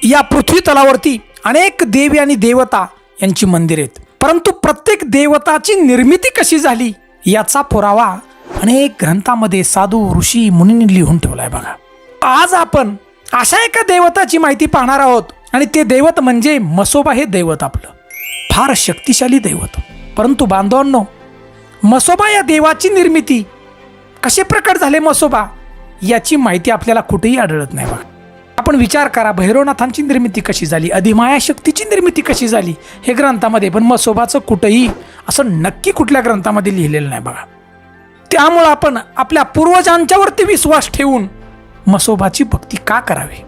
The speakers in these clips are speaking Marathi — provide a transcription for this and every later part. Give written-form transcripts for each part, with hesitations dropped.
या पृथ्वी तलावरती अनेक देवी आणि देवता यांची मंदिर आहेत, परंतु प्रत्येक देवताची निर्मिती कशी झाली याचा पुरावा अनेक ग्रंथामध्ये साधू ऋषी मुनींनी लिहून ठेवलाय बघा. आज आपण अशा एका देवताची माहिती पाहणार आहोत आणि ते दैवत म्हणजे म्हसोबा. हे दैवत आपलं फार शक्तिशाली दैवत. परंतु बांधवांनो, म्हसोबा या देवाची निर्मिती कसे प्रकट झाले म्हसोबा याची माहिती आपल्याला कुठेही आढळत नाही बघा. आपण विचार करा, भैरवनाथांची निर्मिती कशी झाली, अधिमाया शक्तीची निर्मिती कशी झाली हे ग्रंथामध्ये, पण म्हसोबाचं कुठेही असं नक्की कुठल्या ग्रंथामध्ये लिहिलेलं नाही बघा. त्यामुळं आपण आपल्या पूर्वजांच्यावरती विश्वास ठेवून म्हसोबाची भक्ती का करावी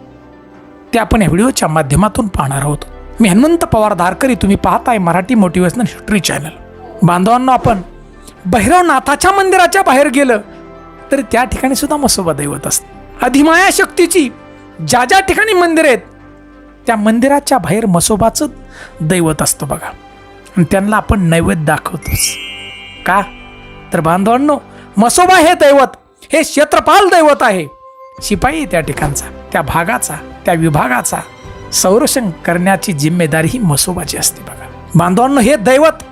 ते आपण या व्हिडिओच्या माध्यमातून पाहणार आहोत. मी हनुमंत पवार धारकरी, तुम्ही पाहताय मराठी मोटिवेशनल हिस्ट्री चॅनल. बांधवांनो, आपण भैरवनाथाच्या मंदिराच्या बाहेर गेलं तर त्या ठिकाणी सुद्धा म्हसोबा दैवत असते. अधिमाया शक्तीची ज्या ज्या ठिकाणी मंदिर आहेत त्या मंदिराच्या बाहेर म्हसोबाचं दैवत असतं बघा. आणि त्यांना आपण नैवेद्य दाखवतोच का, तर बांधवांनो, म्हसोबा हे दैवत हे क्षेत्रपाल दैवत आहे. शिपाई त्या ठिकाणचा, त्या भागाचा, त्या विभागाचा संरक्षण करण्याची जिम्मेदारी ही म्हसोबाची असते बघा. बांधवांनो, हे दैवत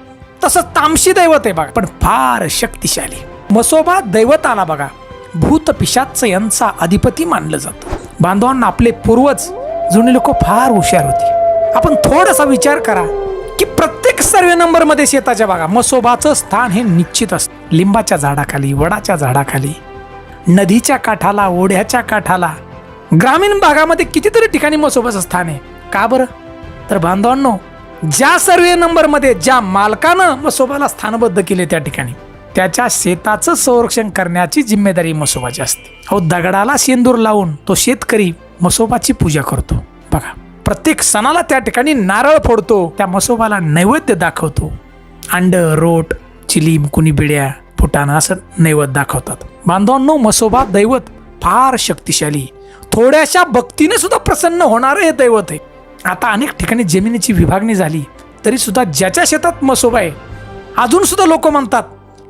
तसंच तामशी दैवत आहे बघा, पण फार शक्तिशाली. म्हसोबा दैवताला बघा भूत पिशाच यांचा अधिपती मानलं जातं. बांधवांना, आपले पूर्वज जुने लोक फार हुशार होते. आपण थोडासा विचार करा की प्रत्येक सर्वे नंबर मध्ये शेताच्या बागा म्हसोबाचं स्थान हे निश्चित असतं. लिंबाच्या झाडाखाली, वडाच्या झाडाखाली, नदीच्या काठाला, ओढ्याच्या काठाला, ग्रामीण भागामध्ये कितीतरी ठिकाणी म्हसोबाचं स्थान आहे. का बरं, तर बांधवांनो, ज्या सर्वे नंबर मध्ये ज्या मालकानं म्हसोबाला स्थानबद्ध केले त्या ठिकाणी त्याच्या शेताचं संरक्षण करण्याची जिम्मेदारी म्हसोबाची असते. अहो, दगडाला शेंदूर लावून तो शेतकरी म्हसोबाची पूजा करतो बघा. प्रत्येक सणाला त्या ठिकाणी नारळ फोडतो, त्या म्हसोबाला नैवेद्य दाखवतो. अंड, रोट, चिलीम, कुणी बिड्या, फुटाणा असं नैवेद्य दाखवतात. बांधवांनो, म्हसोबा दैवत फार शक्तिशाली, थोड्याशा भक्तीने सुद्धा प्रसन्न होणारं हे दैवत आहे. आता अनेक ठिकाणी जमिनीची विभागणी झाली तरी सुद्धा ज्याच्या शेतात म्हसोबा आहे, अजून सुद्धा लोक म्हणतात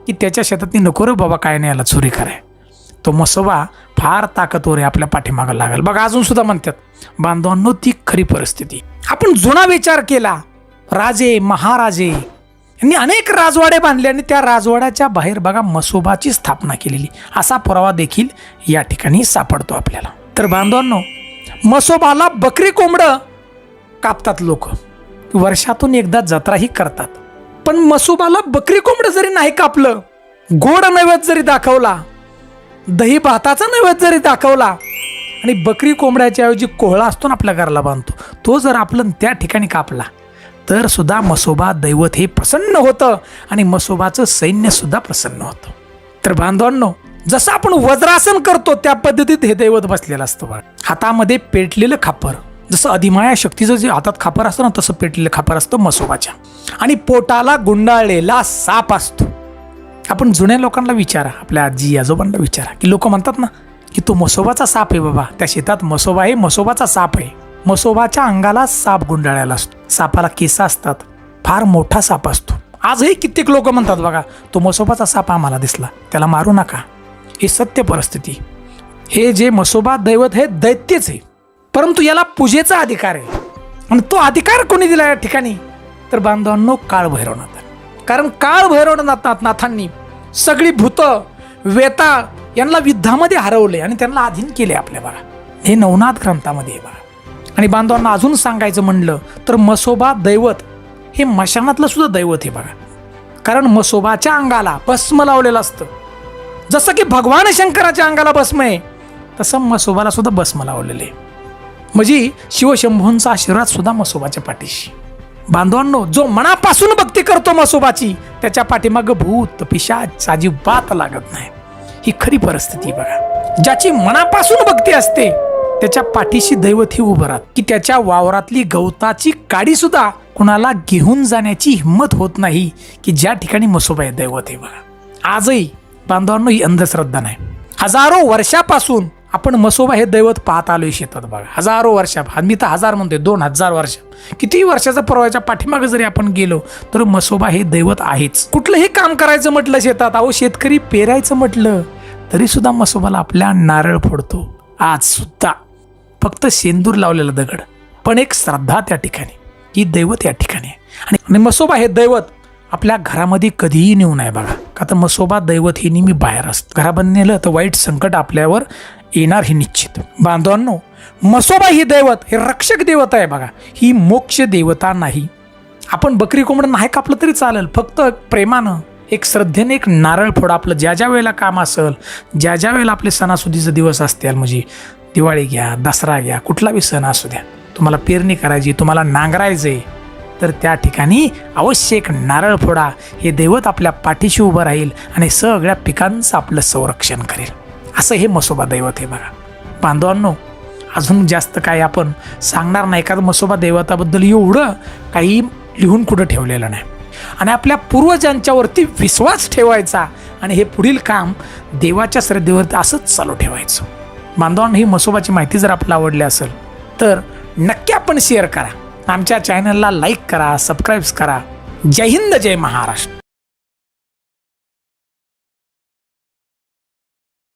की त्याच्या शेतातनी नको रे बाबा, काय नाही, याला चोरी कराय. तो म्हसोबा फार ताकदवर आहे, आपल्या पाठीमागं लागेल बघा, अजून सुद्धा म्हणतात. बांधवांनो, ती खरी परिस्थिती. आपण जुना विचार केला, राजे महाराजे यांनी अनेक राजवाडे बांधले आणि त्या राजवाड्याच्या बाहेर बघा म्हसोबाची स्थापना केलेली असा पुरावा देखील या ठिकाणी सापडतो आपल्याला. तर बांधवांनो, म्हसोबाला बकरी कोंबडं कापतात लोक, वर्षातून एकदा जत्राही करतात. पण म्हसोबाला बकरी कोंबडं जरी नाही कापलं, गोड नैवेद्य जरी दाखवला, दही भाताचा नैवेद्य जरी दाखवला आणि बकरी कोंबड्याच्या ऐवजी कोहळा असतो ना आपल्या घराला बांधतो, तो जर आपलं त्या ठिकाणी कापला तर सुद्धा म्हसोबा दैवत हे प्रसन्न होतं आणि म्हसोबाचं सैन्य सुद्धा प्रसन्न होतं. तर बांधवांनो, जसं आपण वज्रासन करतो त्या पद्धतीत हे दैवत बसलेलं असतं. हातामध्ये पेटलेलं खापर, जसं अधिमाया शक्तीचं जे हातात खापर असतं ना तसं पेटलेलं खापर असतं म्हसोबाच्या. आणि पोटाला गुंडाळलेला साप असतो. आपण जुन्या लोकांना विचारा, आपल्या आजी आजोबांना विचारा की लोक म्हणतात ना की तो म्हसोबाचा साप आहे बाबा, त्या शेतात म्हसोबा आहे, म्हसोबाचा साप आहे. म्हसोबाच्या अंगाला साप गुंडाळलेला असतो, सापाला केस असतात, फार मोठा साप असतो. आजही कित्येक लोक म्हणतात बघा, तो म्हसोबाचा साप आम्हाला दिसला, त्याला मारू नका. ही सत्य परिस्थिती. हे जे म्हसोबा दैवत हे दैत्यच आहे, परंतु याला पूजेचा अधिकार आहे. आणि तो अधिकार कोणी दिला या ठिकाणी, तर बांधवांनो, काळ भैरवनाथ. कारण काळ भैरवनाथांनी सगळी भूत वेताळ यांना युद्धामध्ये हरवले आणि त्यांना अधीन केले आपल्या बघा. हे नवनाथ ग्रंथामध्ये आहे बघा. आणि बांधवांना अजून सांगायचं म्हणलं तर म्हसोबा दैवत हे मशानातलं सुद्धा दैवत आहे बघा. कारण म्हसोबाच्या अंगाला भस्म लावलेलं असतं. जसं की भगवान शंकराच्या अंगाला भस्म आहे तसं म्हसोबाला सुद्धा भस्म लावलेलं आहे. म्हणजे शिवशंभूंचा आशीर्वाद सुद्धा म्हसोबाच्या पाठीशी. बांधवांनो, जो मनापासून भक्ती करतो म्हसोबाची, त्याच्या पाठीमागं भूत पिशाच अजिबात लागत नाही. ही खरी परिस्थिती बघा. ज्याची मनापासून भक्ती असते त्याच्या पाठीशी दैवत ही उभं राहत की त्याच्या वावरातली गवताची काडी सुद्धा कुणाला घेऊन जाण्याची हिंमत होत नाही की ज्या ठिकाणी म्हसोबा हे दैवत आहे बघा. आजही बांधवांनो, ही अंधश्रद्धा नाही. हजारो वर्षापासून आपण म्हसोबा हे दैवत पाहत आलोय शेतात बघा. हजारो वर्षा, मी तर हजार म्हणतोय, 2000 वर्ष, किती वर्षाचा परवाच्या पाठीमागे जरी आपण गेलो तर म्हसोबा हे दैवत आहेच. कुठलंही काम करायचं म्हटलं शेतात, अहो शेतकरी पेरायचं म्हटलं तरी सुद्धा म्हसोबाला आपल्या नारळ फोडतो आज सुद्धा. फक्त शेंदूर लावलेला दगड, पण एक श्रद्धा त्या ठिकाणी, ही दैवत या ठिकाणी आहे. आणि म्हसोबा हे दैवत आपल्या घरामध्ये कधीही नेऊ नये बघा, का तर म्हसोबा दैवत हे नेहमी बाहेर असतं. घराबंद नेलं तर वाईट संकट आपल्यावर येणार हे निश्चित. बांधवांनो, म्हसोबा ही दैवत हे रक्षक देवता आहे बघा, ही मोक्ष देवता नाही. आपण बकरी कोंबडं नाही कापलं तरी चालेल, फक्त प्रेमानं एक श्रद्धेने एक नारळ फोडा. आपलं ज्या ज्या वेळेला काम असेल, ज्या ज्या वेळेला आपले सणासुदीचे दिवस असतील, म्हणजे दिवाळी घ्या, दसरा घ्या, कुठला बी सण असू द्या, तुम्हाला पेरणी करायची, तुम्हाला नांगरायचे, तर त्या ठिकाणी अवश्य एक नारळ फोडा. हे दैवत आपल्या पाठीशी उभं राहील आणि सगळ्या पिकांचं आपलं संरक्षण करेल. असं हे म्हसोबा दैवत आहे बघा. बांधवांनो, अजून जास्त काय आपण सांगणार नाही, कारण म्हसोबा दैवताबद्दल एवढं काही लिहून कुठं ठेवलेलं नाही. आणि आपल्या पूर्वजांच्यावरती विश्वास ठेवायचा आणि हे पुढील काम देवाच्या श्रद्धेवरती असंच चालू ठेवायचं. बांधवांनो, ही म्हसोबाची माहिती जर आपल्याला आवडली असेल तर नक्की आपण शेअर करा, आमच्या चॅनलला लाईक करा, सबस्क्राईब करा. जय हिंद, जय महाराष्ट्र.